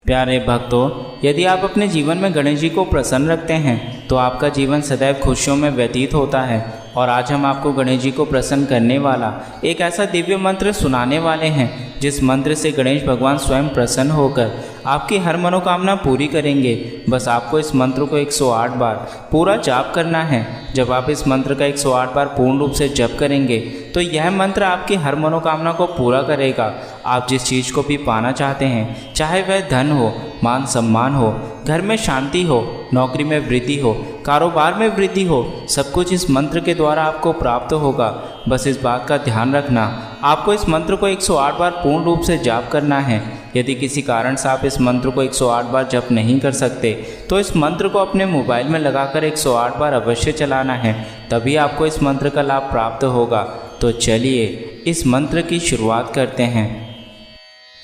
प्यारे भक्तों, यदि आप अपने जीवन में गणेश जी को प्रसन्न रखते हैं तो आपका जीवन सदैव खुशियों में व्यतीत होता है। और आज हम आपको गणेश जी को प्रसन्न करने वाला एक ऐसा दिव्य मंत्र सुनाने वाले हैं जिस मंत्र से गणेश भगवान स्वयं प्रसन्न होकर आपकी हर मनोकामना पूरी करेंगे। बस आपको इस मंत्र को 108 बार पूरा जाप करना है। जब आप इस मंत्र का 108 बार पूर्ण रूप से जप करेंगे तो यह मंत्र आपकी हर मनोकामना को पूरा करेगा। आप जिस चीज़ को भी पाना चाहते हैं, चाहे वह धन हो, मान सम्मान हो, घर में शांति हो, नौकरी में वृद्धि हो, कारोबार में वृद्धि हो, सब कुछ इस मंत्र के द्वारा आपको प्राप्त होगा। बस इस बात का ध्यान रखना, आपको इस मंत्र को 108 बार पूर्ण रूप से जाप करना है। यदि किसी कारण से आप इस मंत्र को 108 बार जप नहीं कर सकते तो इस मंत्र को अपने मोबाइल में लगाकर 108 बार अवश्य चलाना है, तभी आपको इस मंत्र का लाभ प्राप्त होगा। तो चलिए इस मंत्र की शुरुआत करते हैं।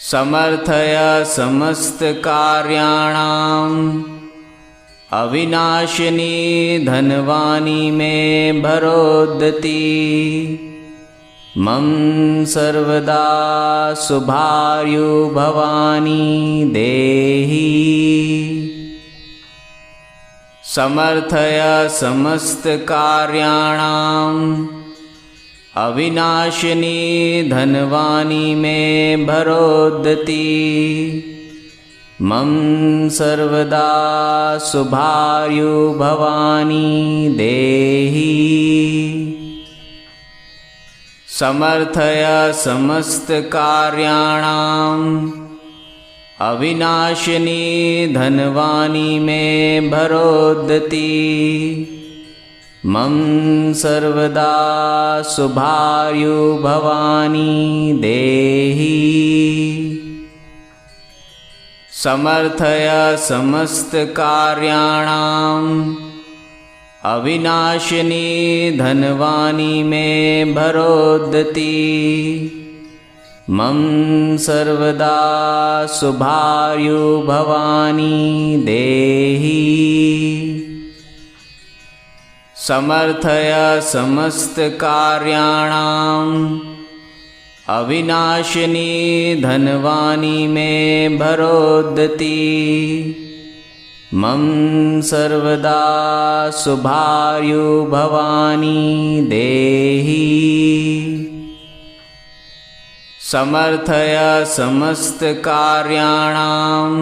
समर्थय समस्त कार्याणाम अविनाशिनी धनवानी में भरोदती मम सर्वदा शुभायु भवानी देहि। समर्थय समस्त कार्याणाम अविनाशिनी धनवानी में भरोदती मम सर्वदा शुभायु भवानी देहि। समर्थय समस्त कार्याणाम अविनाशिनी धनवानी में भरोदती मम सर्वदा शुभायु भवानी देहि। समर्थय समस्त कार्याणाम अविनाशिनी धनवानी में भरोदती मम सर्वदा शुभायु भवानी देहि। समर्थय समस्त कार्याणाम अविनाशिनी धनवानी में भरोदती मम सर्वदा शुभायु भवानी देहि। समर्थय समस्त कार्याणाम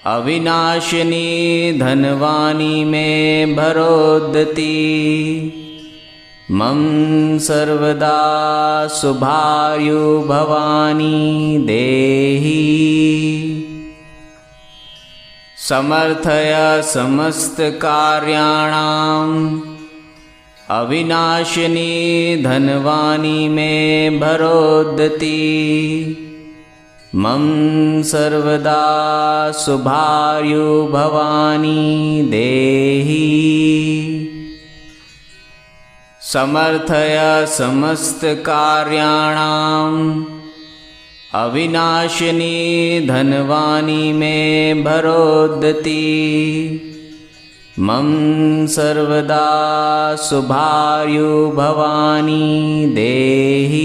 अविनाशिनी धनवानी में भरोदती मम सर्वदा शुभायु भवानी देहि। समर्थय समस्त कार्याणाम अविनाशिनी धनवानी में भरोदती मम सर्वदा शुभायु भवानी देहि। समर्थय समस्त कार्याणाम अविनाशिनी धनवानी में भरोदती मम सर्वदा शुभायु भवानी देहि।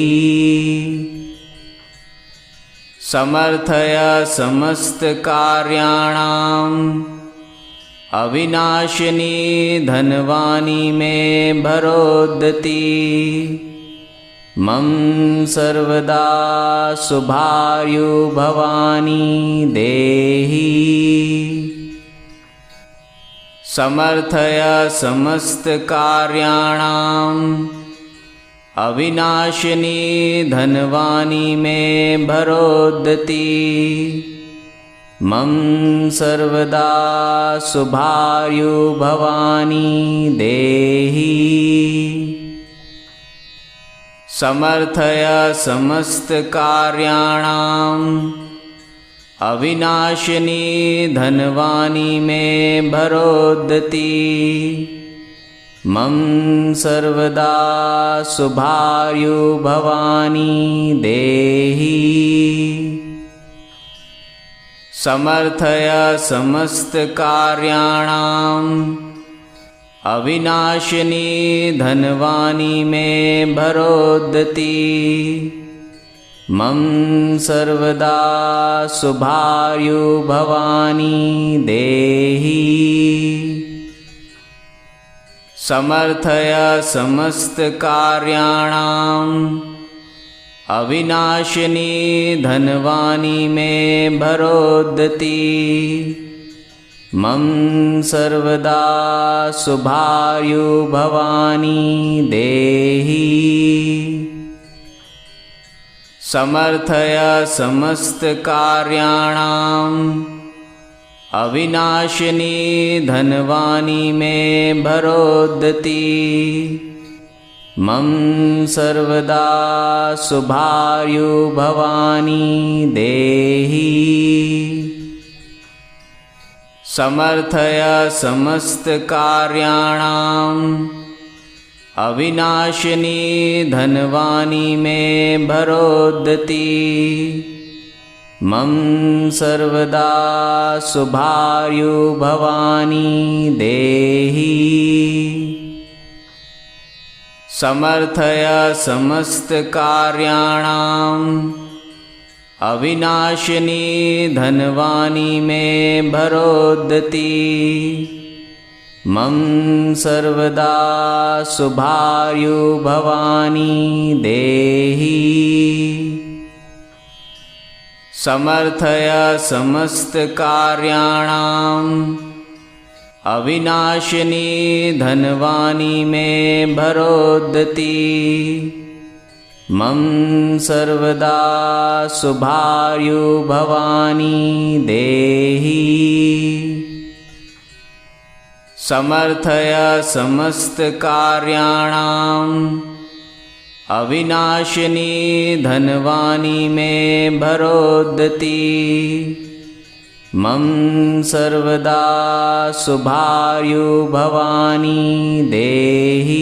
समर्थय समस्त कार्याणाम अविनाशिनी धनवानी में भरोदती मम सर्वदा शुभायु भवानी देहि। समर्थय समस्त कार्याणाम अविनाशिनी धनवानी में भरोदती मम सर्वदा शुभायु भवानी देहि। समर्थय समस्त कार्याणाम अविनाशिनी धनवानी में भरोदती मम सर्वदा शुभायु भवानी देहि। समर्थय समस्त कार्याणाम अविनाशिनी धनवानी में भरोदती मम सर्वदा शुभार्यु भवानी देहि। समर्थय समस्त कार्याणाम् अविनाशिनी धनवानी मे भरोदति। मम सर्वदा शुभार्यु भवानी देहि। समर्थय समस्त कार्याणाम् अविनाशिनी धनवानी मे भरोदति। मम सर्वदा शुभार्यु भवानी देहि। समर्थय समस्त कार्याणाम् अविनाशिनी धनवानी मे भरोदति। मम सर्वदा शुभार्यु भवानी देहि। समर्थय समस्त कार्याणाम् अविनाशिनी धनवानी मे भरोदति। मम सर्वदा शुभार्यु भवानी देहि। समर्थय समस्त कार्याणाम् अविनाशिनी धनवानी मे भरोदति। मम सर्वदा शुभार्यु भवानी देहि। समर्थय समस्त कार्याणाम् अविनाशिनी धनवानी मे भरोदति। मम सर्वदा शुभार्यु भवानी देहि।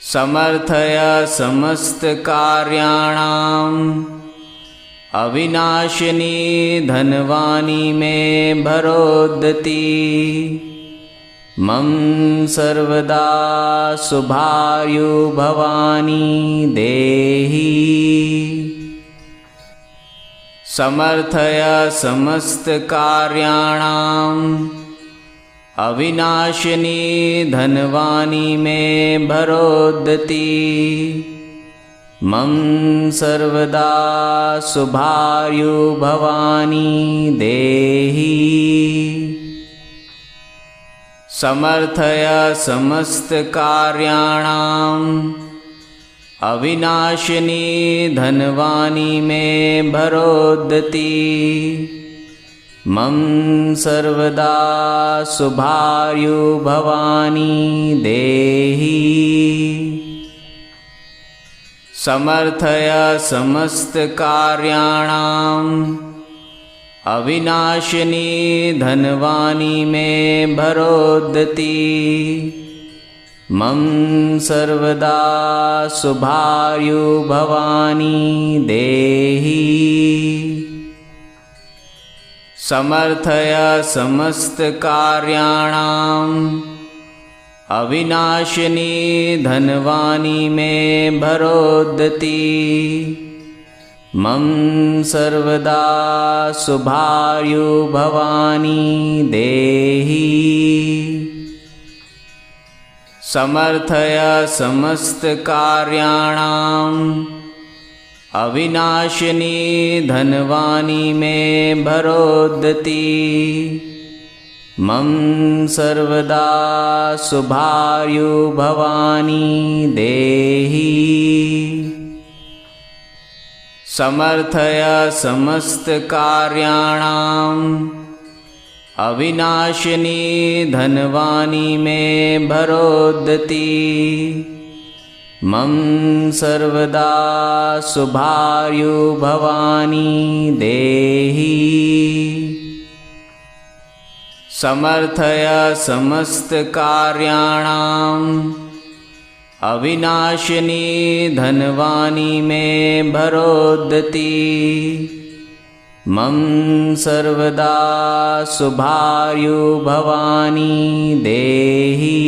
समर्थय समस्त कार्याणाम् अविनाशिनी धनवानी मे भरोदति। मम सर्वदा शुभार्यु भवानी देहि। समर्थय समस्त कार्याणाम् अविनाशिनी धनवानी मे भरोदति। मम सर्वदा शुभार्यु भवानी देहि। समर्थय समस्त कार्याणाम् अविनाशिनी धनवानी मे भरोदति। मम सर्वदा शुभार्यु भवानी देहि। समर्थय समस्त कार्याणाम् अविनाशिनी धनवानी मे भरोदति। मम सर्वदा शुभार्यु भवानी देहि। समर्थय समस्त कार्याणाम् अविनाशिनी धनवानी मे भरोदति। मम सर्वदा शुभार्यु भवानी देहि। समर्थय समस्त कार्याणाम् अविनाशिनी धनवानी मे भरोदति। मम सर्वदा शुभार्यु भवानी देहि। समर्थय समस्त कार्याणाम् अविनाशिनी धनवानी मे भरोदति। मम सर्वदा शुभार्यु भवानी देहि। समर्थय समस्त कार्याणाम् अविनाशिनी धनवानी मे भरोदति। मम सर्वदा शुभार्यु भवानी देहि।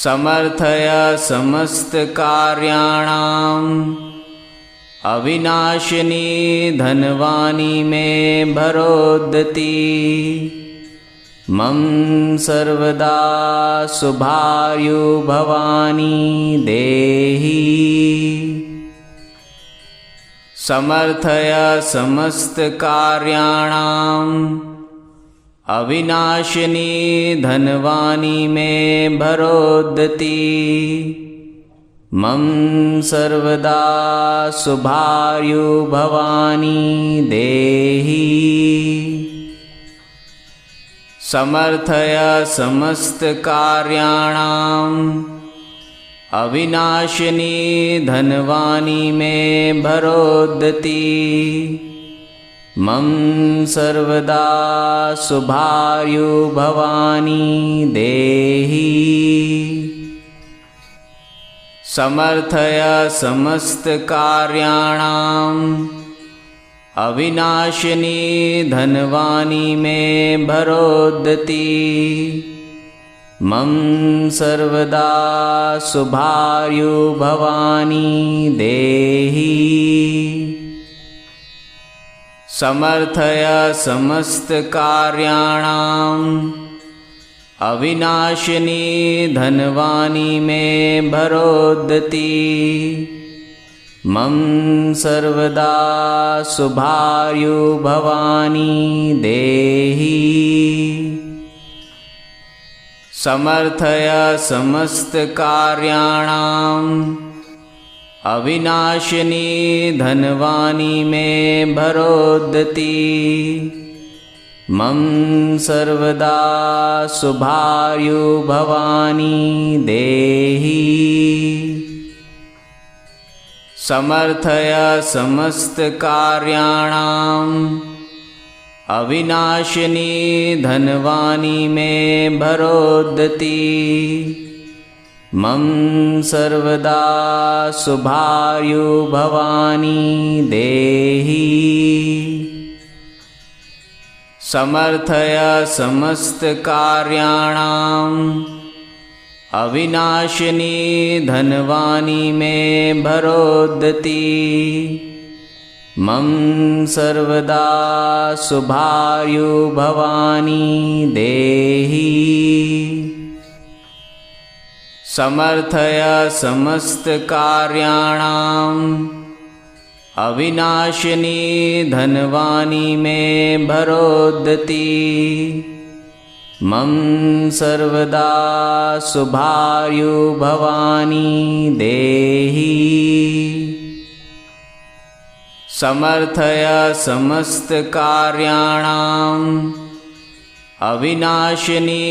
समर्थय समस्तकार्याणाम् अविनाशिनी धनवानी मे भरोदती मम सर्वदा शुभायु भवानी देहि समर्थय समस्तकार्याणाम् अविनाशिनी धनवानी मे भरोदती मम सर्वदा शुभायु भवानी देहि समर्थय समस्तकार्याणाम् अविनाशिनी धनवानी मे भरोदती मम सर्वदा शुभायु भवानी देहि समर्थय समस्तकार्याणाम् अविनाशिनी धनवानी मे भरोदती मम सर्वदा शुभायु भवानी देहि समर्थय समस्तकार्याणाम् अविनाशिनी धनवानी मे भरोदती मम सर्वदा शुभायु भवानी देहि समर्थय समस्तकार्याणाम् अविनाशिनी धनवानी मे भरोदती मम सर्वदा शुभायु भवानी देहि समर्थय समस्तकार्याणाम् अविनाशिनी धनवानी मे भरोदती मम सर्वदा शुभायु भवानी देहि समर्थय समस्तकार्याणाम् अविनाशिनी धनवानी मे भरोदती मम सर्वदा शुभायु भवानी देहि समर्थय समस्तकार्याणाम् अविनाशिनी धनवानी मे भरोदती मम सर्वदा शुभायु भवानी देहि समर्थय समस्तकार्याणाम् अविनाशिनी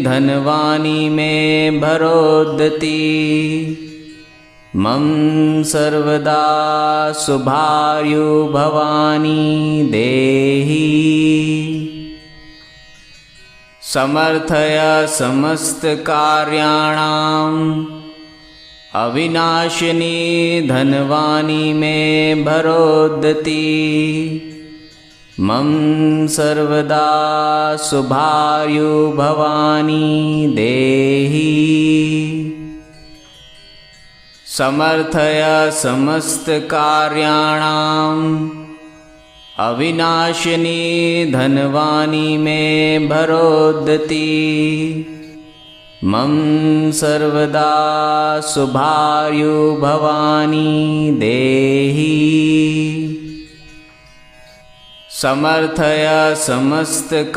धनवानी मे भरोदती मम सर्वदा शुभायु भवानी देहि समर्थय समस्तकार्याणाम् अविनाशिनी धनवानी मे भरोदती मम सर्वदा शुभायु भवानी देहि समर्थय समस्तकार्याणाम् अविनाशिनी धनवानी मे भरोदती मम सर्वदा शुभायु भवानी देहि समर्थय समस्तकार्याणाम्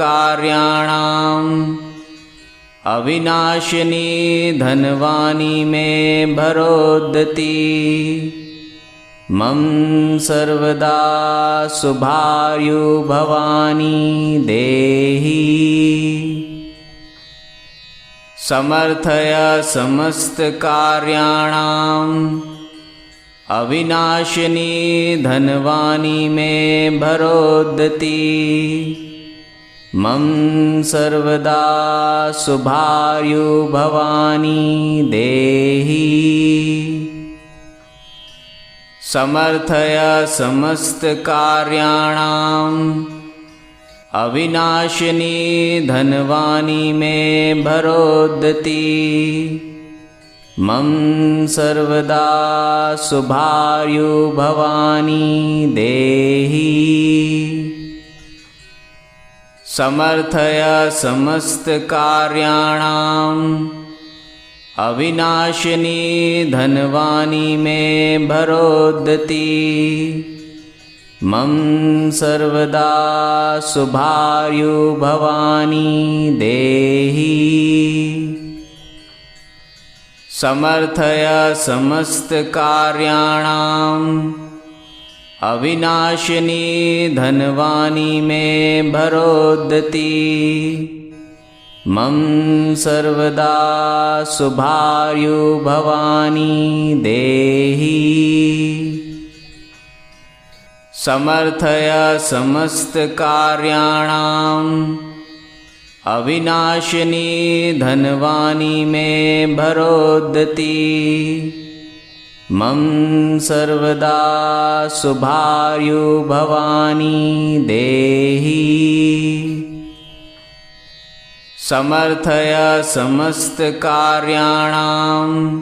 अविनाशिनी धनवानी मे भरोदती मम सर्वदा शुभायु भवानी देहि समर्थय समस्तकार्याणाम् अविनाशिनी धनवानी मे भरोदती मम सर्वदा शुभायु भवानी देहि समर्थय समस्तकार्याणाम् अविनाशिनी धनवानी मे भरोदती मम सर्वदा शुभार्यु भवानी देहि। समर्थय समस्त कार्याणाम् अविनाशिनी धनवानी मे भरोदति। मम सर्वदा शुभार्यु भवानी देहि। समर्थय समस्त कार्याणाम् अविनाशिनी धनवानी मे भरोदति। मम सर्वदा शुभार्यु भवानी देहि। समर्थय समस्त कार्याणाम् अविनाशिनी धनवानी मे भरोदति। मम सर्वदा शुभार्यु भवानी देहि। समर्थय समस्त कार्याणाम्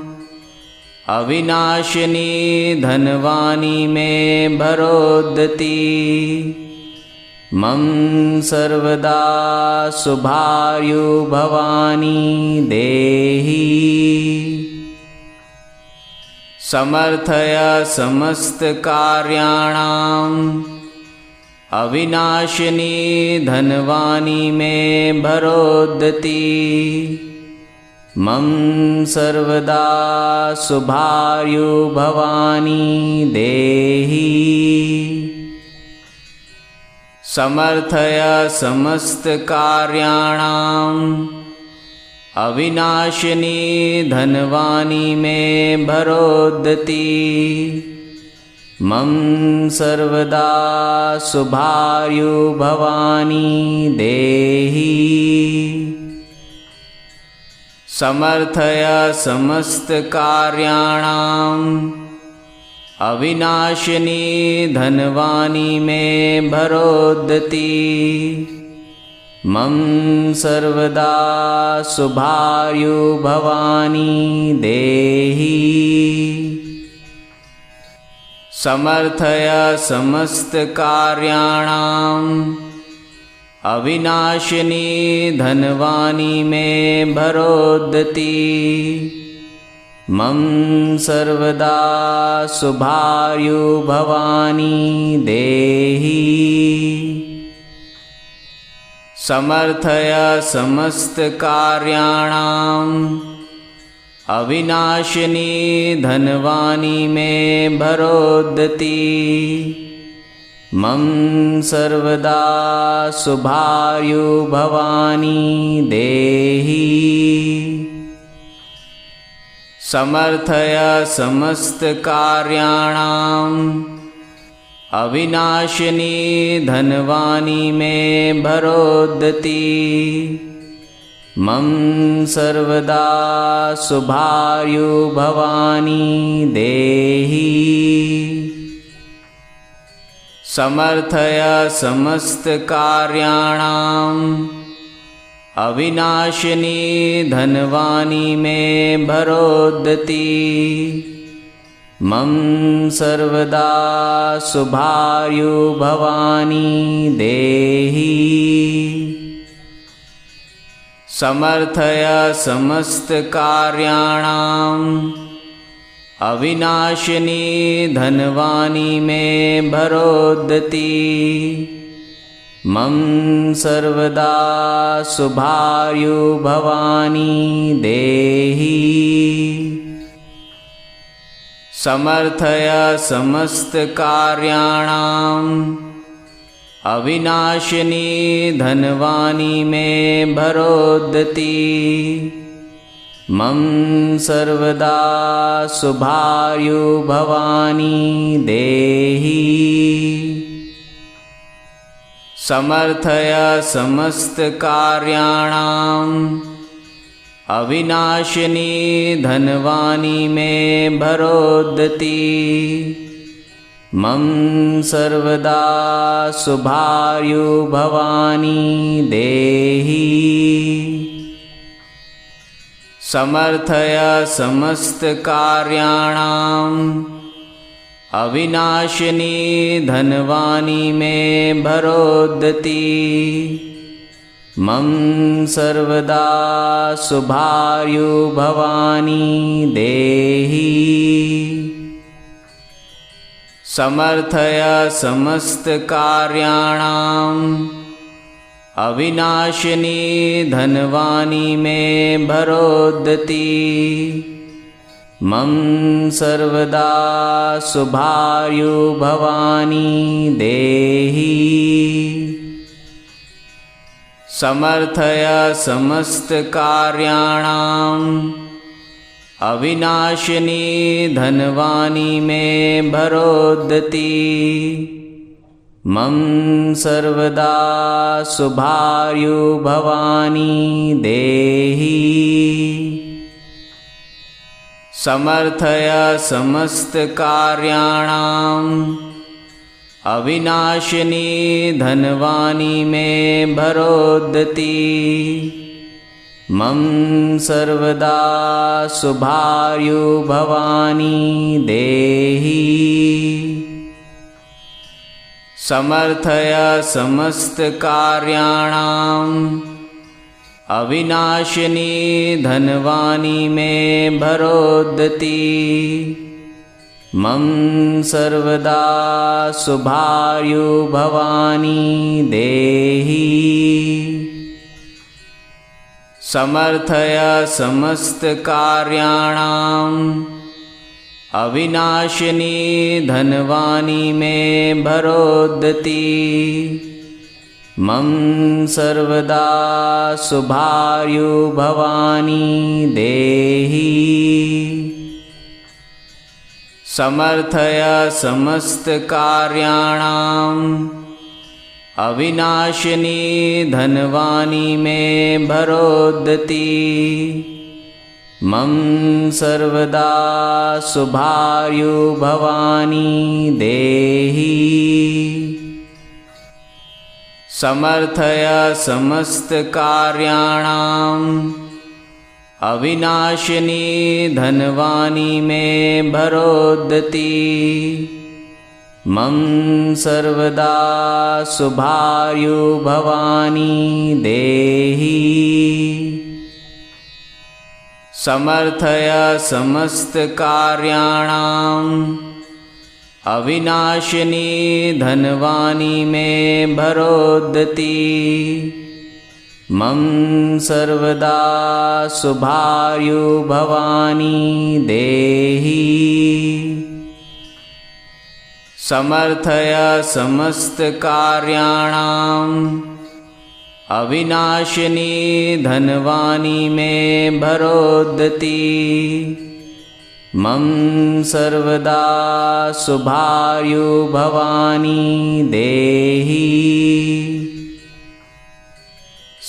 अविनाशिनी धनवानी मे भरोदति। मम सर्वदा शुभार्यु भवानी देहि। समर्थय समस्त कार्याणाम् अविनाशिनी धनवानी मे भरोदति। मम सर्वदा शुभार्यु भवानी देहि। समर्थय समस्त कार्याणाम् अविनाशिनी धनवानी मे भरोदति। मम सर्वदा शुभार्यु भवानी देहि। समर्थय समस्त कार्याणाम् अविनाशिनी धनवानी मे भरोदति। मम सर्वदा शुभार्यु भवानी देहि। समर्थय समस्त कार्याणाम् अविनाशिनी धनवानी मे भरोदति। मम सर्वदा शुभार्यु भवानी देहि। समर्थय समस्त कार्याणाम् अविनाशिनी धनवानी मे भरोदति। मम सर्वदा शुभार्यु भवानी देहि। समर्थय समस्त कार्याणाम् अविनाशिनी धनवानी मे भरोदति। मम सर्वदा शुभार्यु भवानी देहि। समर्थय समस्त कार्याणाम् अविनाशिनी धनवानी मे भरोदति। मम सर्वदा शुभार्यु भवानी देहि। समर्थय समस्त कार्याणाम् अविनाशिनी धनवानी मे भरोदति। मम सर्वदा शुभार्यु भवानी देहि। समर्थय समस्त कार्याणाम् अविनाशिनी धनवानी मे भरोदति। मम सर्वदा शुभार्यु भवानी देहि। समर्थय समस्त कार्याणाम् अविनाशिनी धनवानी मे भरोदति। मम सर्वदा शुभार्यु भवानी देहि। समर्थय समस्तकार्याणाम् अविनाशिनी धनवानी मे भरोदती मम सर्वदा शुभायु भवानी देहि समर्थय समस्तकार्याणाम् अविनाशिनी धनवानी मे भरोदती मम सर्वदा शुभायु भवानी देहि समर्थय समस्तकार्याणाम् अविनाशिनी धनवानी मे भरोदती मम सर्वदा शुभायु भवानी देहि समर्थय समस्तकार्याणाम् अविनाशिनी धनवानी मे भरोदती मम सर्वदा शुभायु भवानी देहि समर्थय समस्तकार्याणाम् अविनाशिनी धनवानी मे भरोदती मम सर्वदा शुभायु भवानी देहि समर्थय समस्तकार्याणाम् अविनाशिनी धनवानी मे भरोदती मम सर्वदा शुभायु भवानी देहि समर्थय समस्तकार्याणाम् अविनाशिनी धनवानी मे भरोदती मम सर्वदा शुभायु भवानी देहि समर्थय समस्तकार्याणाम् अविनाशिनी धनवानी मे भरोदती मम सर्वदा शुभायु भवानी देहि समर्थय समस्तकार्याणाम् अविनाशिनी धनवानी मे भरोदती मम सर्वदा शुभायु भवानी देहि समर्थय समस्तकार्याणाम् अविनाशिनी धनवानी मे भरोदती मम सर्वदा शुभायु भवानी देहि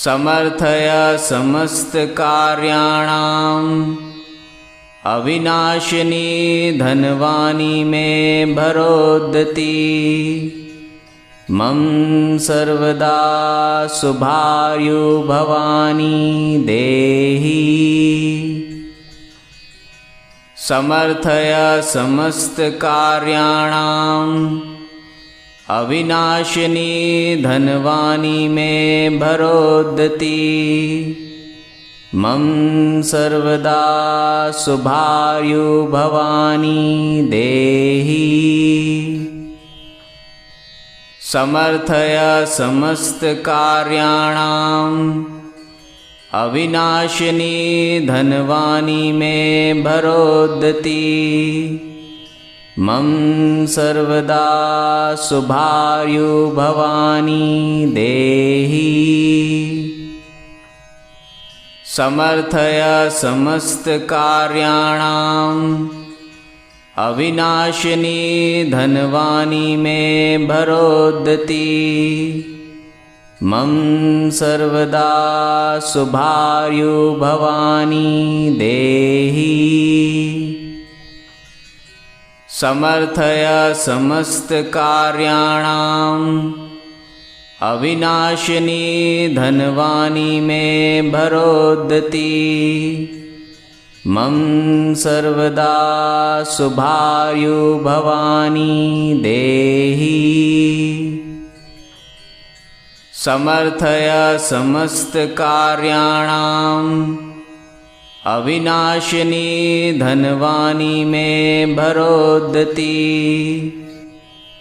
समर्थय समस्तकार्याणाम् अविनाशिनी धनवानी मे भरोदती मम सर्वदा शुभायु भवानी देहि समर्थय समस्तकार्याणाम् अविनाशिनी धनवानी मे भरोदती मम सर्वदा शुभायु भवानी देहि समर्थय समस्तकार्याणाम् अविनाशिनी धनवानी मे भरोदती मम सर्वदा शुभायु भवानी देहि समर्थय समस्तकार्याणाम् अविनाशिनी धनवानी मे भरोदती मम सर्वदा शुभायु भवानी देहि समर्थय समस्तकार्याणाम् अविनाशिनी धनवानी मे भरोदती मम सर्वदा शुभायु भवानी देहि। समर्थय समस्त कार्याणाम् अविनाशिनी धनवानी मे भरोदति।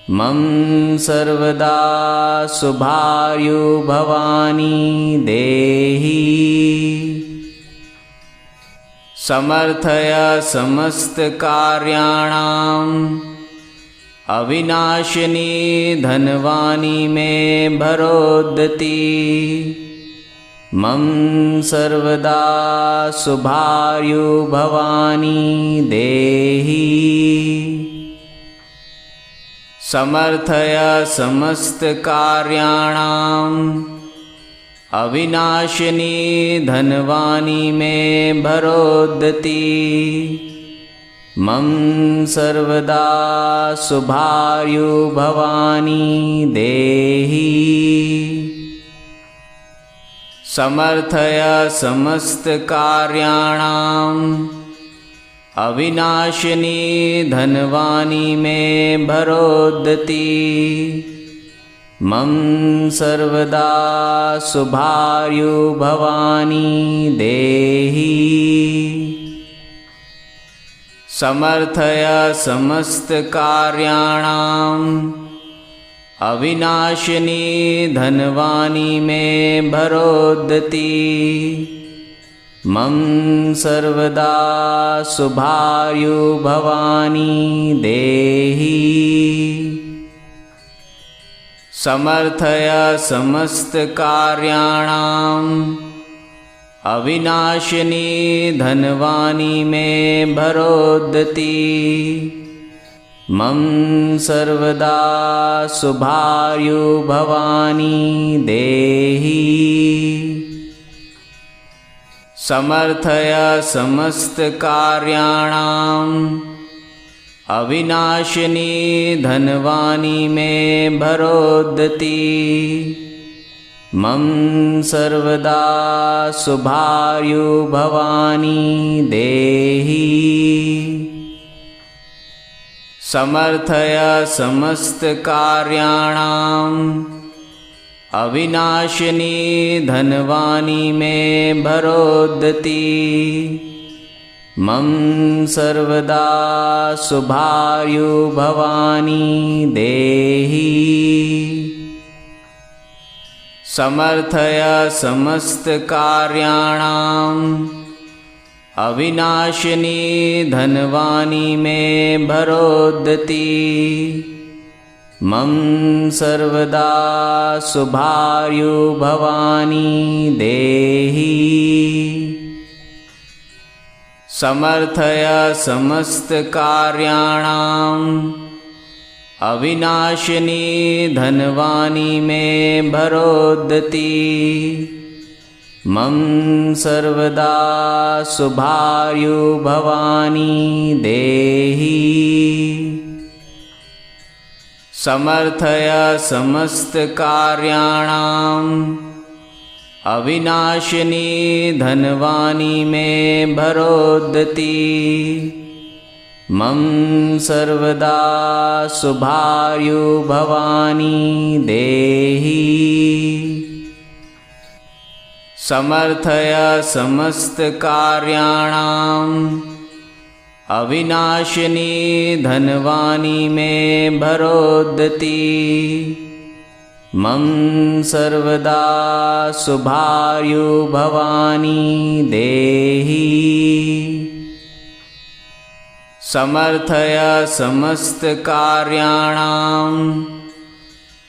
मम सर्वदा शुभायु भवानी देहि। समर्थय समस्त कार्याणाम् अविनाशिनी धनवानी मे भरोदति। मम सर्वदा शुभायु भवानी देहि। समर्थय समस्त कार्याणाम् अविनाशिनी धनवानी मे भरोदति। मम सर्वदा शुभायु भवानी देहि। समर्थय समस्त कार्याणाम् अविनाशिनी धनवानी मे भरोदति। मम सर्वदा शुभायु भवानी देहि। समर्थय समस्त कार्याणाम् अविनाशिनी धनवानी मे भरोदति। मम सर्वदा शुभायु भवानी देहि। समर्थय समस्त कार्याणाम् अविनाशिनी धनवानी मे भरोदति। मम सर्वदा शुभायु भवानी देहि। समर्थय समस्त कार्याणाम् अविनाशिनी धनवानी मे भरोदति। मम सर्वदा शुभायु भवानी देहि। समर्थय समस्त कार्याणाम् अविनाशिनी धनवानी मे भरोदति। मम सर्वदा शुभायु भवानी देहि। समर्थय समस्त कार्याणाम् अविनाशिनी धनवानी मे भरोदति। मम सर्वदा शुभायु भवानी देहि। समर्थय समस्त कार्याणाम् अविनाशिनी धनवानी मे भरोदति। मम सर्वदा शुभायु भवानी देहि। समर्थय समस्त कार्याणाम् अविनाशिनी धनवानी मे भरोदति। मम सर्वदा शुभायु भवानी देहि। समर्थय समस्त कार्याणाम् अविनाशिनी धनवानी मे भरोदति। मम सर्वदा शुभायु भवानी देहि। समर्थय समस्त कार्याणाम्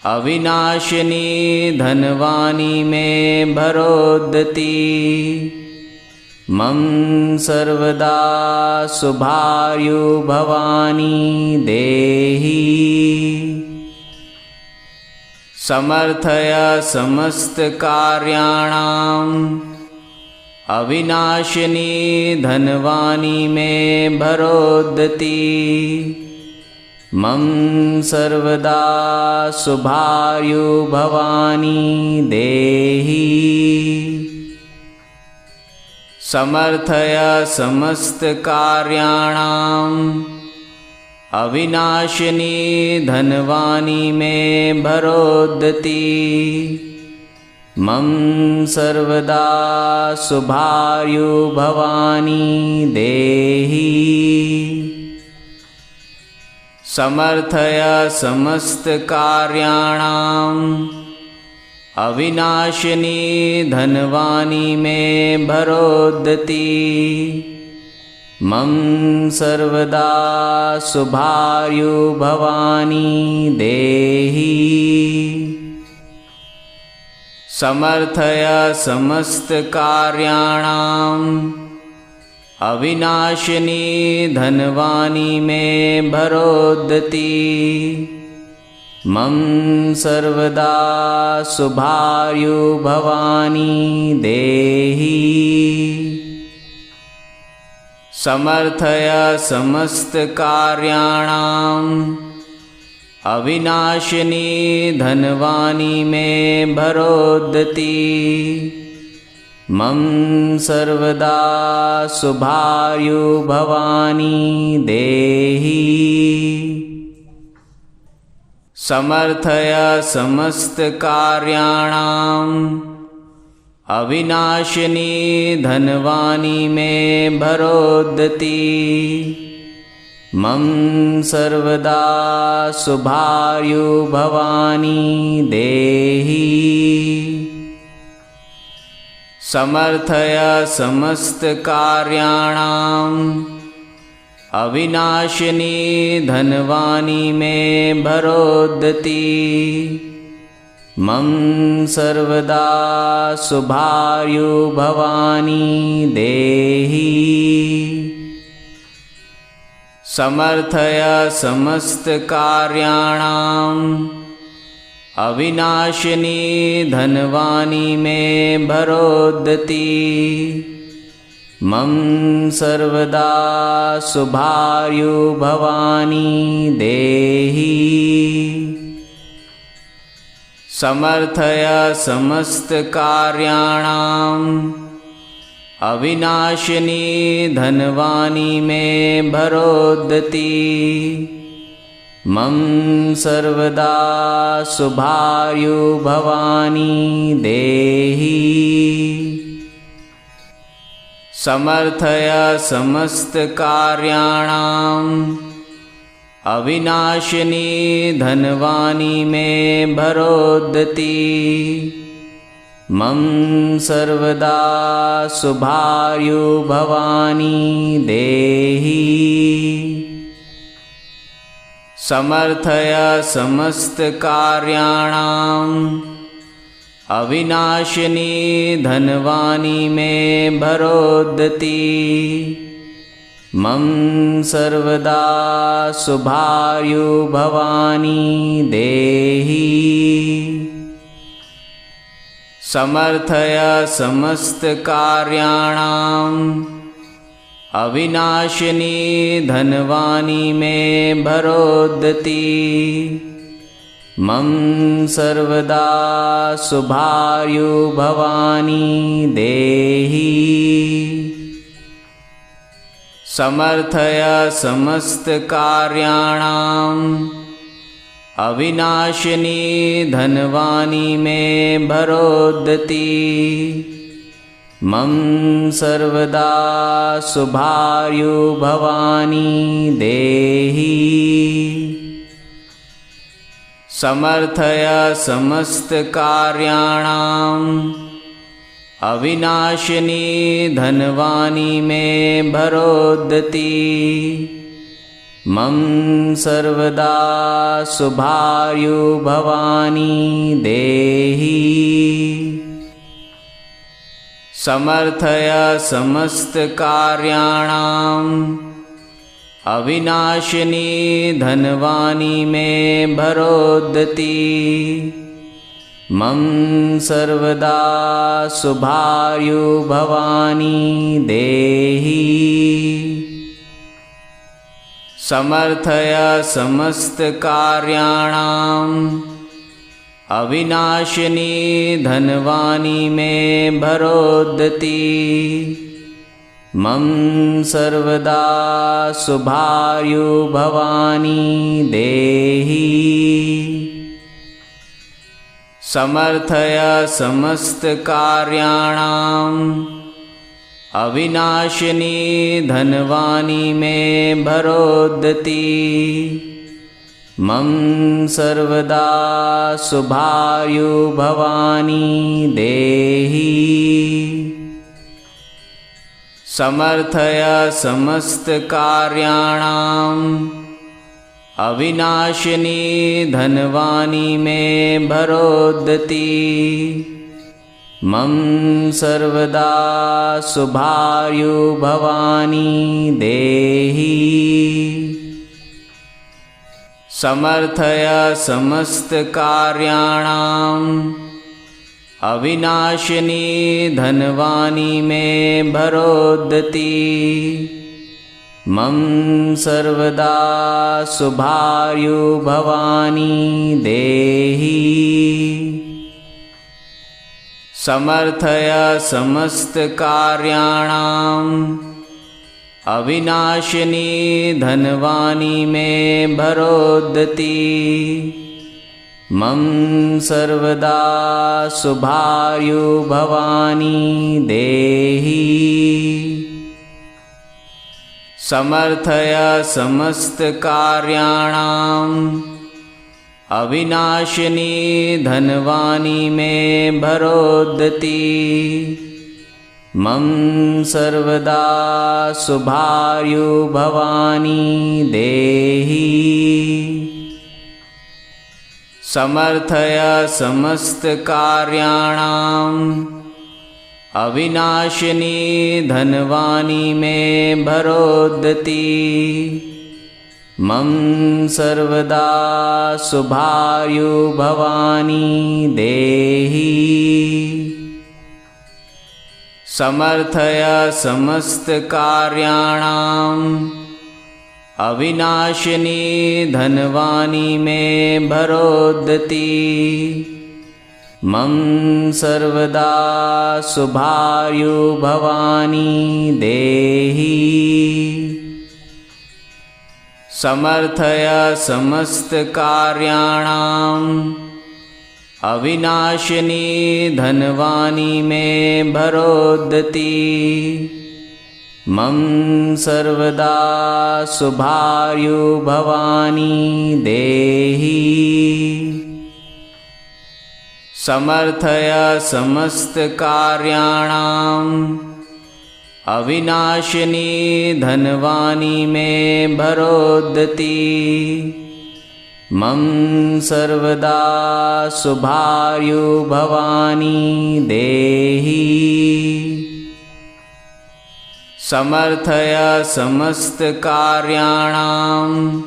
अविनाशिनी धनवानी मे भरोदति। मम सर्वदा शुभायु भवानी देहि। समर्थय समस्त कार्याणाम् अविनाशिनी धनवानी मे भरोदति। मम सर्वदा शुभायु भवानी देहि। समर्थय समस्तकार्याणाम् अविनाशिनी धनवानी मे भरोदती मम सर्वदा शुभायु भवानी देहि समर्थय समस्तकार्याणाम् अविनाशिनी धनवानी मे भरोदती मम सर्वदा शुभायु भवानी देहि समर्थय समस्तकार्याणाम् अविनाशिनी धनवानी मे भरोदती मम सर्वदा शुभायु भवानी देहि समर्थय समस्तकार्याणाम् अविनाशिनी धनवानी मे भरोदती मम सर्वदा शुभायु भवानी देहि समर्थय समस्तकार्याणाम् अविनाशिनी धनवानी मे भरोदती मम सर्वदा शुभायु भवानी देहि समर्थय समस्तकार्याणाम् अविनाशिनी धनवानी मे भरोदती मम सर्वदा शुभायु भवानी देहि समर्थय समस्तकार्याणाम् अविनाशिनी धनवानी मे भरोदती मम सर्वदा शुभायु भवानी देहि समर्थय समस्तकार्याणाम् अविनाशिनी धनवानी मे भरोदती मम सर्वदा शुभायु भवानी देहि समर्थय समस्तकार्याणाम् अविनाशिनी धनवानी मे भरोदती मम सर्वदा शुभायु भवानी देहि समर्थय समस्तकार्याणाम् अविनाशिनी धनवानी मे भरोदती मम सर्वदा शुभायु भवानी देहि समर्थय समस्तकार्याणाम् अविनाशिनी धनवानी मे भरोदती मम सर्वदा शुभायु भवानी देहि समर्थय समस्तकार्याणाम् अविनाशिनी धनवानी मे भरोदती मम सर्वदा शुभायु भवानी देहि समर्थय समस्तकार्याणाम् अविनाशिनी धनवानी मे भरोदती मम सर्वदा शुभायु भवानी देहि समर्थय समस्तकार्याणाम् अविनाशिनी धनवानी मे भरोदती मम सर्वदा शुभायु भवानी देहि समर्थय समस्तकार्याणाम् अविनाशिनी धनवानी मे भरोदती मम सर्वदा शुभायु भवानी देहि। समर्थय समस्त कार्याणाम् अविनाशिनी धनवानी मे भरोदति। मम सर्वदा शुभायु भवानी देहि। समर्थय समस्त कार्याणाम् अविनाशिनी धनवानी मे भरोदति। मम सर्वदा शुभायु भवानी देहि। समर्थय समस्त कार्याणाम् अविनाशिनी धनवानी मे भरोदति। मम सर्वदा शुभायु भवानी देहि। समर्थय समस्त कार्याणाम् अविनाशिनी धनवानी मे भरोदति। मम सर्वदा शुभायु भवानी देहि। समर्थय समस्त कार्याणाम् अविनाशिनी धनवानी मे भरोदति। मम सर्वदा शुभायु भवानी देहि। समर्थय समस्त कार्याणाम् अविनाशिनी धनवानी मे भरोदति। मम सर्वदा शुभायु भवानी देहि। समर्थय समस्त कार्याणाम् अविनाशिनी धनवानी मे भरोदति। मम सर्वदा शुभायु भवानी देहि। समर्थय समस्त कार्याणाम् अविनाशिनी धनवानी मे भरोदति। मम सर्वदा शुभायु भवानी देहि। समर्थय समस्त कार्याणाम् अविनाशिनी धनवानी मे भरोदति। मम सर्वदा शुभायु भवानी देहि। समर्थय समस्त कार्याणाम्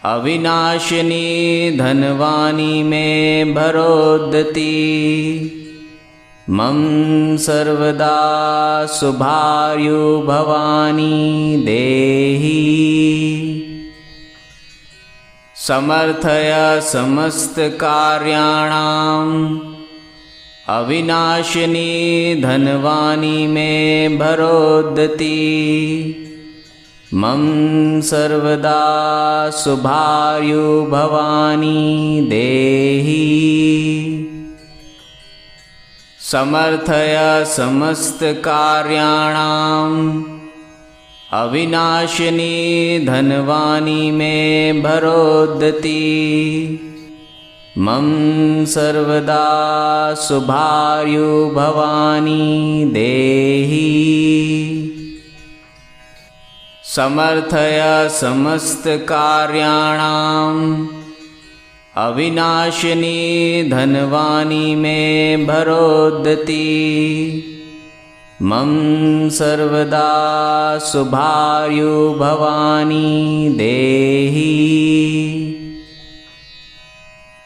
अविनाशिनी धनवानी मे भरोदति। मम सर्वदा शुभायु भवानी देहि। समर्थय समस्त कार्याणाम् अविनाशिनी धनवानी मे भरोदति। मम सर्वदा शुभायु भवानी देहि। समर्थय समस्त कार्याणाम् अविनाशिनी धनवानी मे भरोदति। मम सर्वदा शुभायु भवानी देहि। समर्थय समस्त कार्याणाम् अविनाशिनी धनवानी मे भरोदति। मम सर्वदा शुभायु भवानी देहि।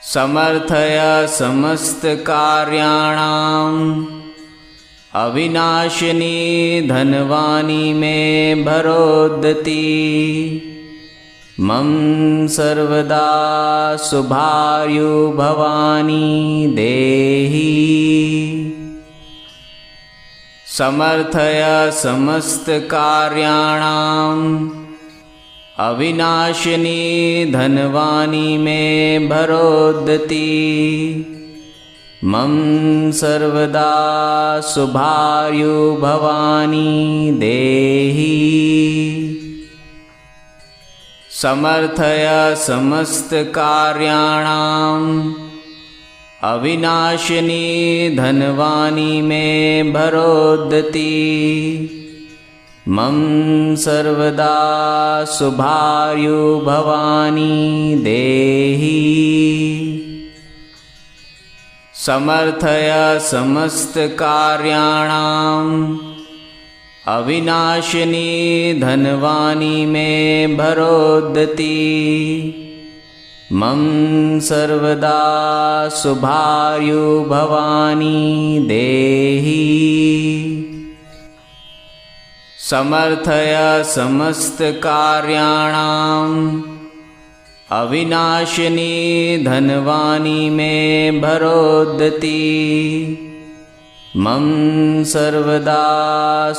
समर्थय समस्त कार्याणाम् अविनाशिनी धनवानी मे भरोदति। मम सर्वदा शुभायु भवानी देहि। समर्थय समस्तकार्याणाम् अविनाशिनी धनवानी मे भरोदती मम सर्वदा शुभायु भवानी देहि समर्थय समस्तकार्याणाम् अविनाशिनी धनवानी मे भरोदती मम सर्वदा शुभायु भवानी देहि समर्थय समस्तकार्याणाम् अविनाशिनी धनवानी मे भरोदती मम सर्वदा शुभायु भवानी देहि समर्थय समस्तकार्याणाम् अविनाशिनी धनवानी मे भरोदती मम सर्वदा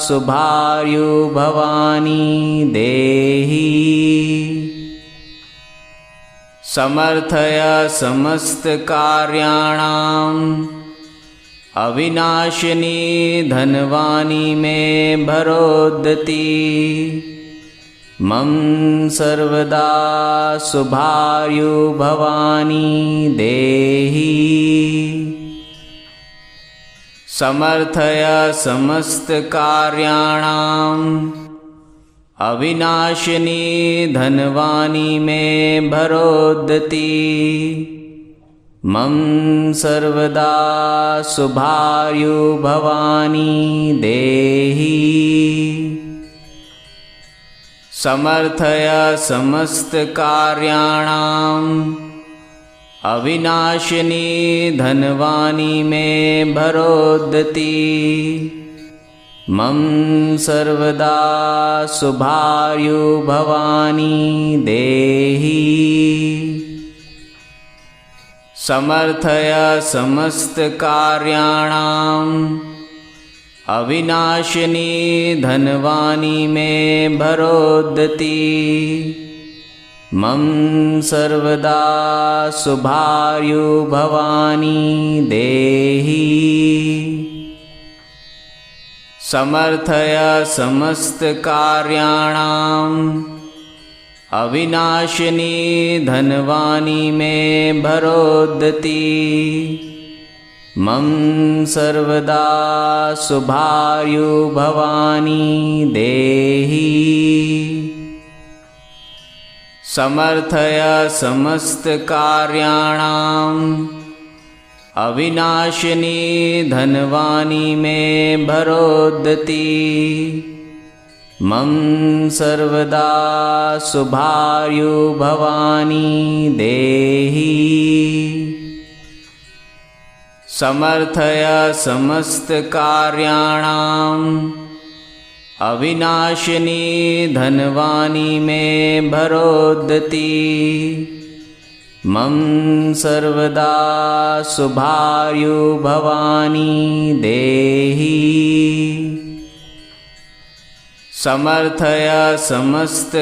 शुभायु भवानी देहि समर्थय समस्तकार्याणाम् अविनाशिनी धनवानी मे भरोदती मम सर्वदा शुभायु भवानी देहि समर्थय समस्तकार्याणाम् अविनाशिनी धनवानी मे भरोदती मम सर्वदा शुभायु भवानी देहि समर्थय समस्तकार्याणाम् अविनाशिनी धनवानी मे भरोदती मम सर्वदा शुभायु भवानी देहि समर्थय समस्तकार्याणाम् अविनाशिनी धनवानी मे भरोदती मम सर्वदा शुभायु भवानी देहि समर्थय समस्तकार्याणाम् अविनाशिनी धनवानी मे भरोदती मम सर्वदा शुभायु भवानी देहि समर्थय समस्तकार्याणाम् अविनाशिनी धनवानी मे भरोदती मम सर्वदा शुभायु भवानी देहि समर्थय समस्तकार्याणाम् अविनाशिनी धनवानी मे भरोदती मम सर्वदा शुभायु भवानी देहि समर्थय समस्तकार्याणाम्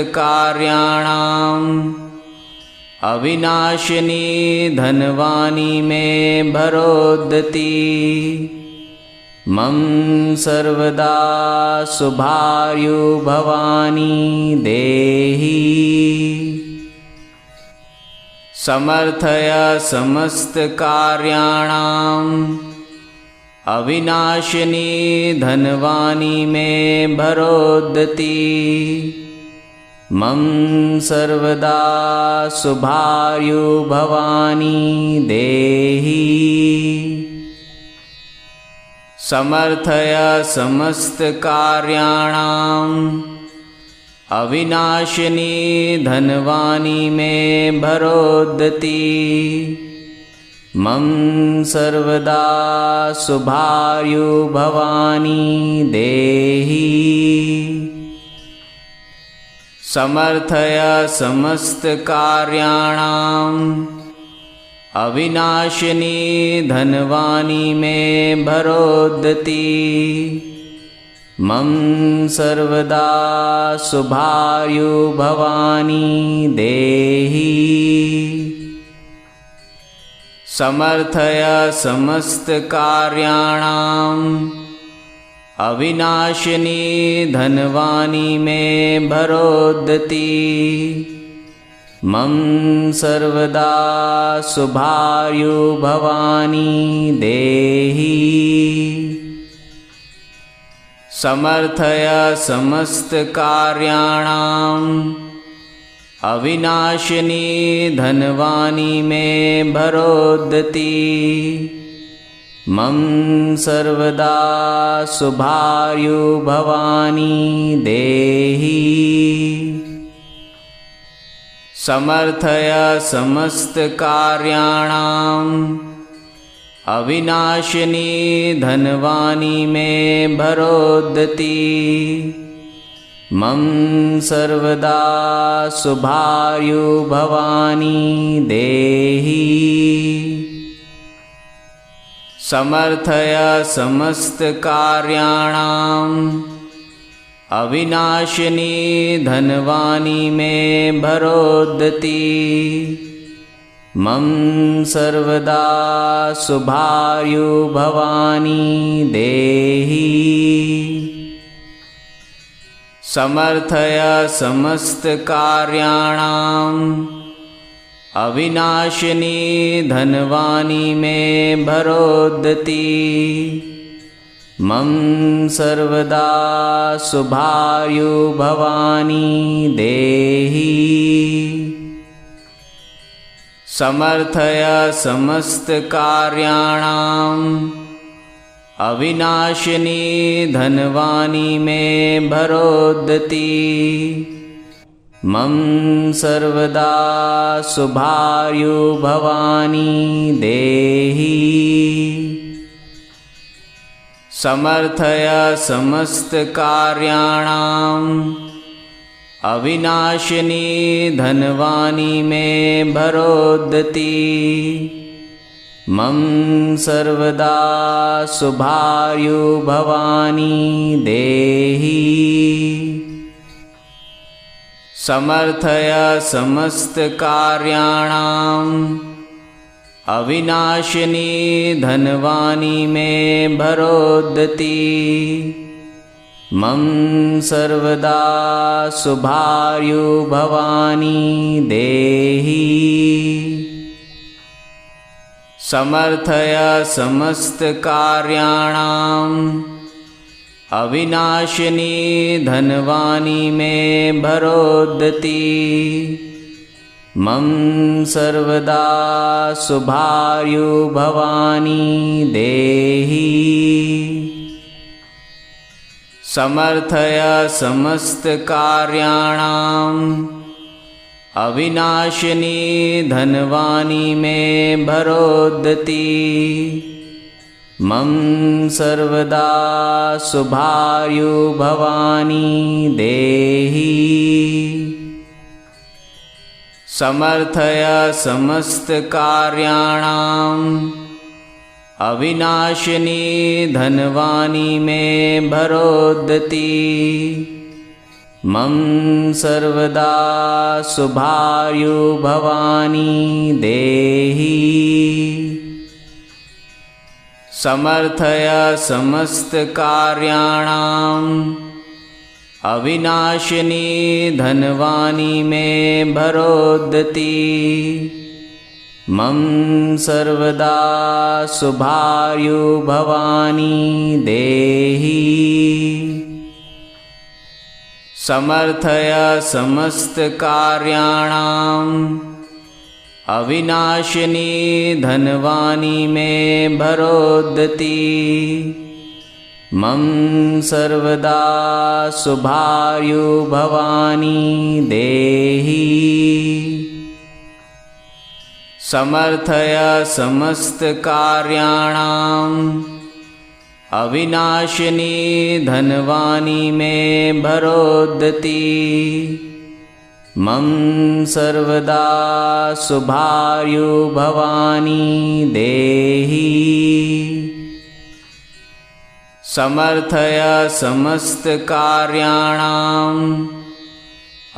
अविनाशिनी धनवानी मे भरोदती मम सर्वदा शुभायु भवानी देहि समर्थय समस्तकार्याणाम् अविनाशिनी धनवानी मे भरोदती मम सर्वदा शुभायु भवानी देहि समर्थय समस्तकार्याणाम् अविनाशिनी धनवानी मे भरोदती मम सर्वदा शुभायु भवानी देहि समर्थय समस्तकार्याणाम् अविनाशिनी धनवानी मे भरोदती मम सर्वदा शुभायु भवानी देहि। समर्थय समस्त कार्याणाम् अविनाशिनी धनवानी मे भरोदती। मम सर्वदा शुभायु भवानी देहि। समर्थय समस्त कार्याणाम् अविनाशिनी धनवानी मे भरोदती। मम सर्वदा शुभायु भवानी देहि। समर्थय समस्त कार्याणाम् अविनाशिनी धनवानी मे भरोदती। मम सर्वदा शुभायु भवानी देहि। समर्थय समस्त कार्याणाम् अविनाशिनी धनवानी मे भरोदती। मम सर्वदा शुभायु भवानी देहि। समर्थय समस्त कार्याणाम् अविनाशिनी धनवानी मे भरोदती। मम सर्वदा शुभायु भवानी देहि। समर्थय समस्त कार्याणाम् अविनाशिनी धनवानी मे भरोदती। मम सर्वदा शुभायु भवानी देहि। समर्थय समस्त कार्याणाम् अविनाशिनी धनवानी मे भरोदती। मम सर्वदा शुभायु भवानी देहि। समर्थय समस्त कार्याणाम् अविनाशिनी धनवानी मे भरोदती। मम सर्वदा शुभायु भवानी देहि। समर्थय समस्त कार्याणाम् अविनाशिनी धनवानी मे भरोदती। मम सर्वदा शुभायु भवानी देहि। समर्थय समस्त कार्याणाम् अविनाशिनी धनवानी मे भरोदती। मम सर्वदा शुभायु भवानी देहि। समर्थय समस्त कार्याणाम् अविनाशिनी धनवानी मे भरोदती। मम सर्वदा शुभायु भवानी देहि। समर्थय समस्त कार्याणाम् अविनाशिनी धनवानी मे भरोदती। मम सर्वदा शुभायु भवानी देहि। समर्थय समस्त कार्याणाम् अविनाशिनी धनवानी मे भरोदती। मम सर्वदा शुभायु भवानी देहि। समर्थय समस्त कार्याणाम् अविनाशिनी धनवानी मे भरोदती। मम सर्वदा शुभायु भवानी देहि। समर्थय समस्तकार्याणाम्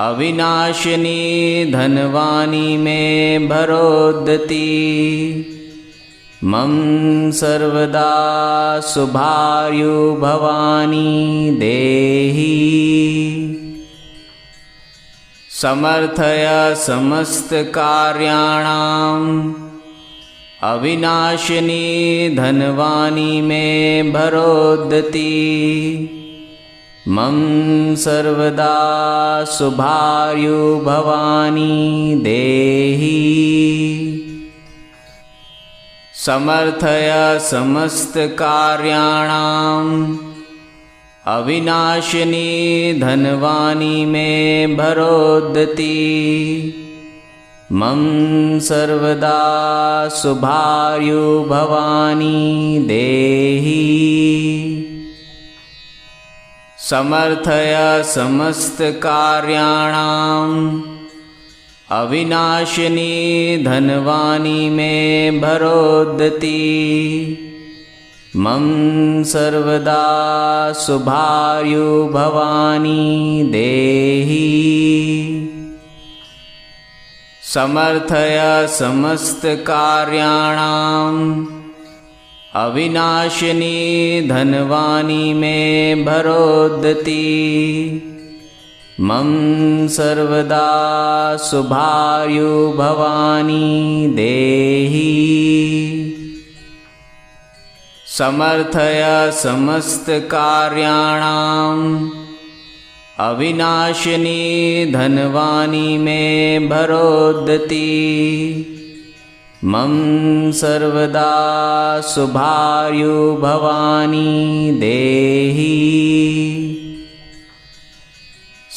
अविनाशिनी धनवानी मे भरोदती मम सर्वदा शुभायु भवानी देहि समर्थय समस्तकार्याणाम् अविनाशिनी धनवानी मे भरोदती मम सर्वदा शुभायु भवानी देहि समर्थय समस्तकार्याणाम् अविनाशिनी धनवानी मे भरोदती मम सर्वदा शुभायु भवानी देहि समर्थय समस्तकार्याणाम् अविनाशिनी धनवानी मे भरोदती मम सर्वदा शुभायु भवानी देहि समर्थय समस्तकार्याणाम् अविनाशिनी धनवानी मे भरोदती मम सर्वदा शुभायु भवानी देहि समर्थय समस्तकार्याणाम् अविनाशिनी धनवानी मे भरोदती मम सर्वदा शुभायु भवानी देहि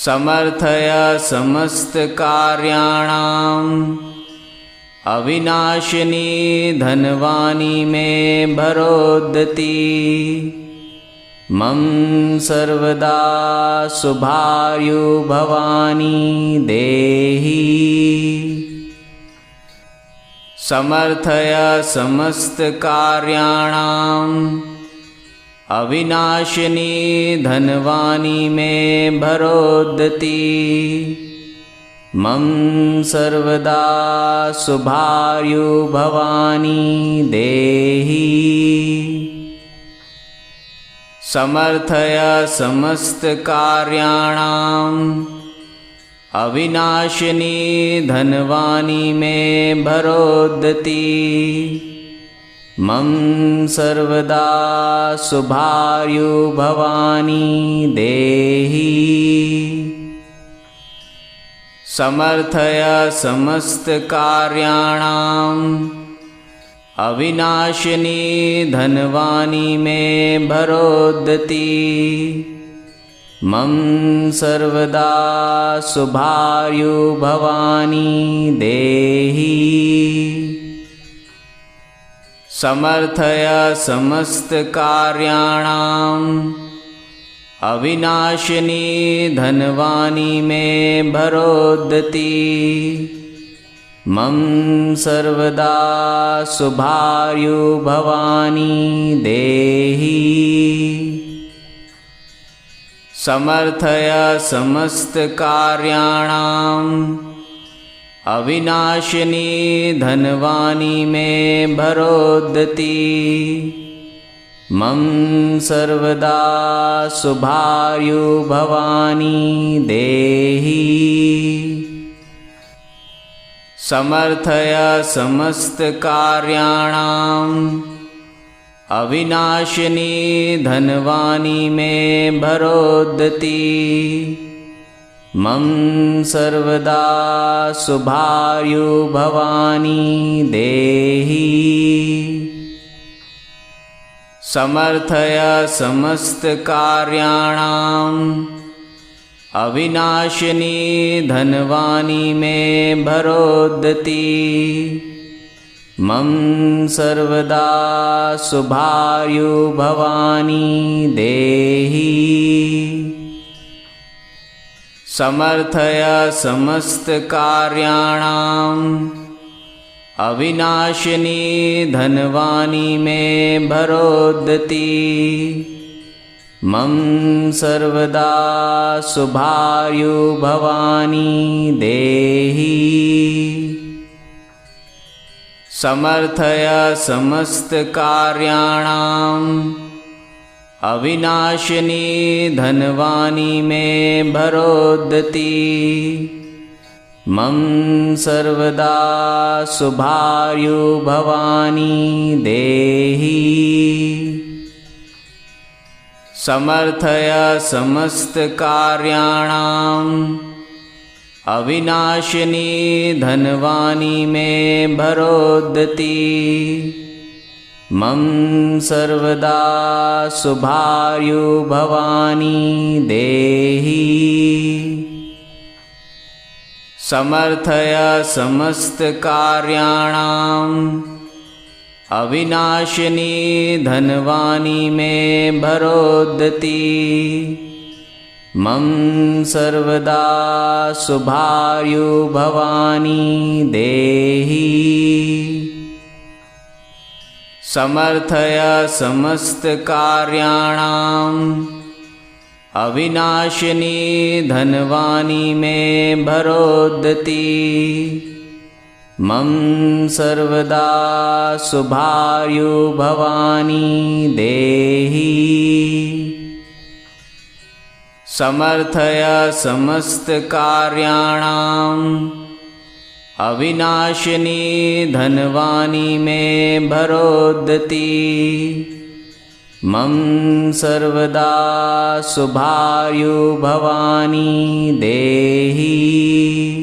समर्थय समस्तकार्याणाम् अविनाशिनी धनवानी मे भरोदती मम सर्वदा शुभायु भवानी देहि समर्थय समस्तकार्याणाम् अविनाशिनी धनवानी मे भरोदती मम सर्वदा शुभायु भवानी देहि समर्थय समस्तकार्याणाम् अविनाशिनी धनवानी मे भरोदती मम सर्वदा शुभायु भवानी देहि समर्थय समस्तकार्याणाम् अविनाशिनी धनवानी मे भरोदती मम सर्वदा शुभायु भवानी देहि समर्थय समस्तकार्याणाम् अविनाशिनी धनवानी मे भरोदती मम सर्वदा शुभायु भवानी देहि समर्थय समस्तकार्याणाम् अविनाशिनी धनवानी मे भरोदती मम सर्वदा शुभायु भवानी देहि समर्थय समस्तकार्याणाम् अविनाशिनी धनवानी मे भरोदती मम सर्वदा शुभायु भवानी देहि समर्थय समस्तकार्याणाम् अविनाशिनी धनवानी मे भरोदती मम सर्वदा शुभायु भवानी देहि समर्थय समस्तकार्याणाम् अविनाशिनी धनवानी मे भरोदती मम सर्वदा शुभायु भवानी देहि। समर्थय समस्तकार्याणाम् अविनाशिनी धनवानी मे भरोदति। मम सर्वदा शुभायु भवानी देहि। समर्थय समस्तकार्याणाम् अविनाशिनी धनवानी मे भरोदति। मम सर्वदा शुभायु भवानी देहि। समर्थय समस्तकार्याणाम् अविनाशिनी धनवानी मे भरोदति। मम सर्वदा शुभायु भवानी देहि। समर्थय समस्तकार्याणाम् अविनाशिनी धनवानी मे भरोदति। मम सर्वदा शुभायु भवानी देहि। समर्थय समस्तकार्याणाम् अविनाशिनी धनवानी मे भरोदति। मम सर्वदा शुभायु भवानी देहि।